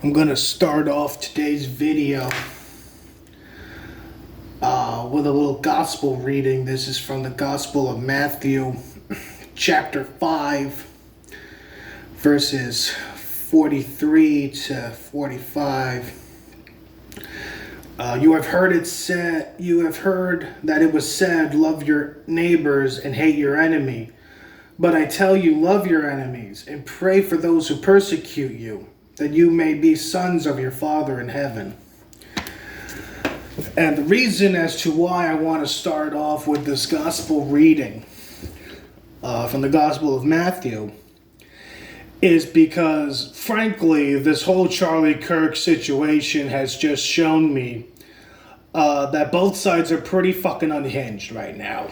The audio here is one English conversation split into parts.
I'm going to start off today's video with a little gospel reading. This is from the Gospel of Matthew, chapter 5, verses 43 to 45. You have heard that it was said, love your neighbors and hate your enemy. But I tell you, love your enemies and pray for those who persecute you, that you may be sons of your Father in heaven. And the reason as to why I want to start off with this gospel reading from the Gospel of Matthew is because, frankly, this whole Charlie Kirk situation has just shown me that both sides are pretty fucking unhinged right now.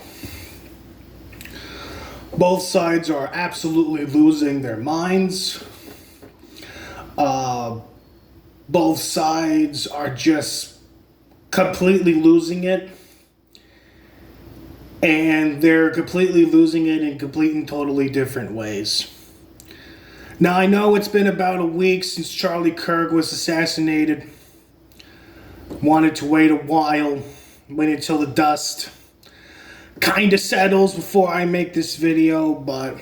Both sides are absolutely losing their minds. Both sides are just completely losing it. And they're completely losing it in complete and totally different ways. Now, I know it's been about a week since Charlie Kirk was assassinated. Wanted to wait a while, wait until the dust kind of settles before I make this video, but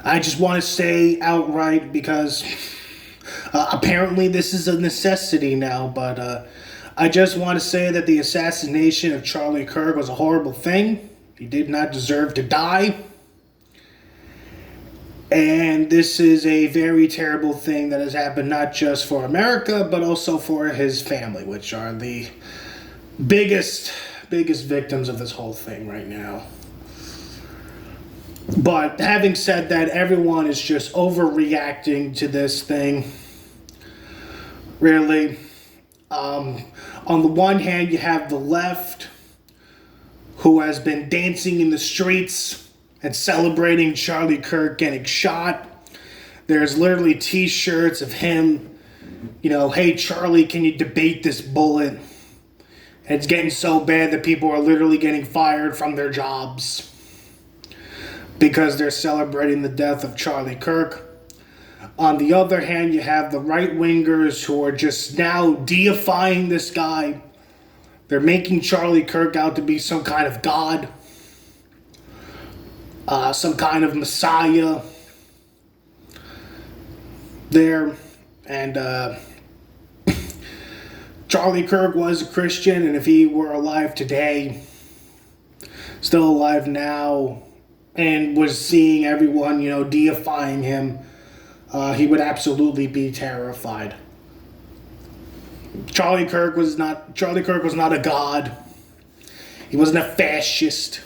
I just want to say outright, because apparently this is a necessity now, but I just want to say that the assassination of Charlie Kirk was a horrible thing. He did not deserve to die. And this is a very terrible thing that has happened not just for America, but also for his family, which are the biggest victims of this whole thing right now. But having said that, everyone is just overreacting to this thing. Really. On the one hand, you have the left, who has been dancing in the streets and celebrating Charlie Kirk getting shot. There's literally t-shirts of him, hey Charlie, can you debate this bullet? It's getting so bad that people are literally getting fired from their jobs because they're celebrating the death of Charlie Kirk. On the other hand, you have the right-wingers who are just now deifying this guy. They're making Charlie Kirk out to be some kind of god, some kind of messiah there. And Charlie Kirk was a Christian, and if he were alive today, still alive now, and was seeing everyone, deifying him, he would absolutely be terrified. Charlie Kirk was not a god. He wasn't a fascist.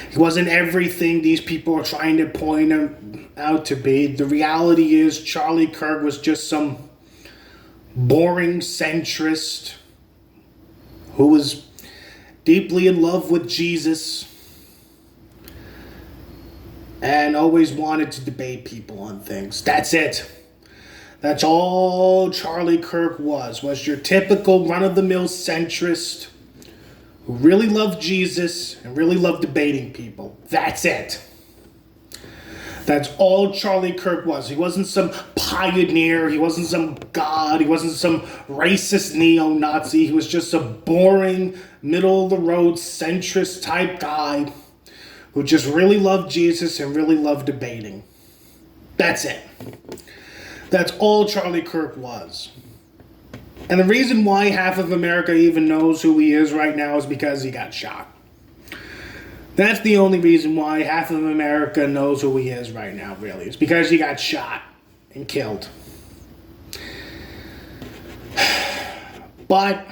He wasn't everything these people are trying to point him out to be. The reality is Charlie Kirk was just some boring centrist who was deeply in love with Jesus and always wanted to debate people on things. That's it. That's all Charlie Kirk was your typical run-of-the-mill centrist who really loved Jesus and really loved debating people. That's it. That's all Charlie Kirk was. He wasn't some pioneer. He wasn't some god. He wasn't some racist neo-Nazi. He was just a boring, middle-of-the-road, centrist type guy who just really loved Jesus and really loved debating. That's it. That's all Charlie Kirk was. And the reason why half of America even knows who he is right now is because he got shot. That's the only reason why half of America knows who he is right now, really. It's because he got shot and killed. But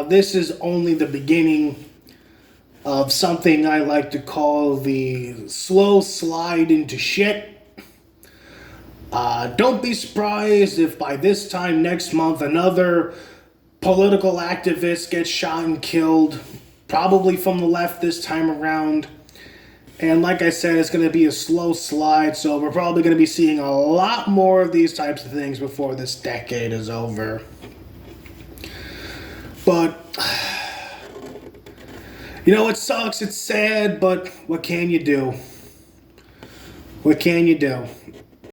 this is only the beginning of something I like to call the slow slide into shit. Don't be surprised if by this time next month another political activist gets shot and killed, probably from the left this time around. And like I said, it's going to be a slow slide, so we're probably going to be seeing a lot more of these types of things before this decade is over. But it sucks, it's sad, but what can you do? What can you do?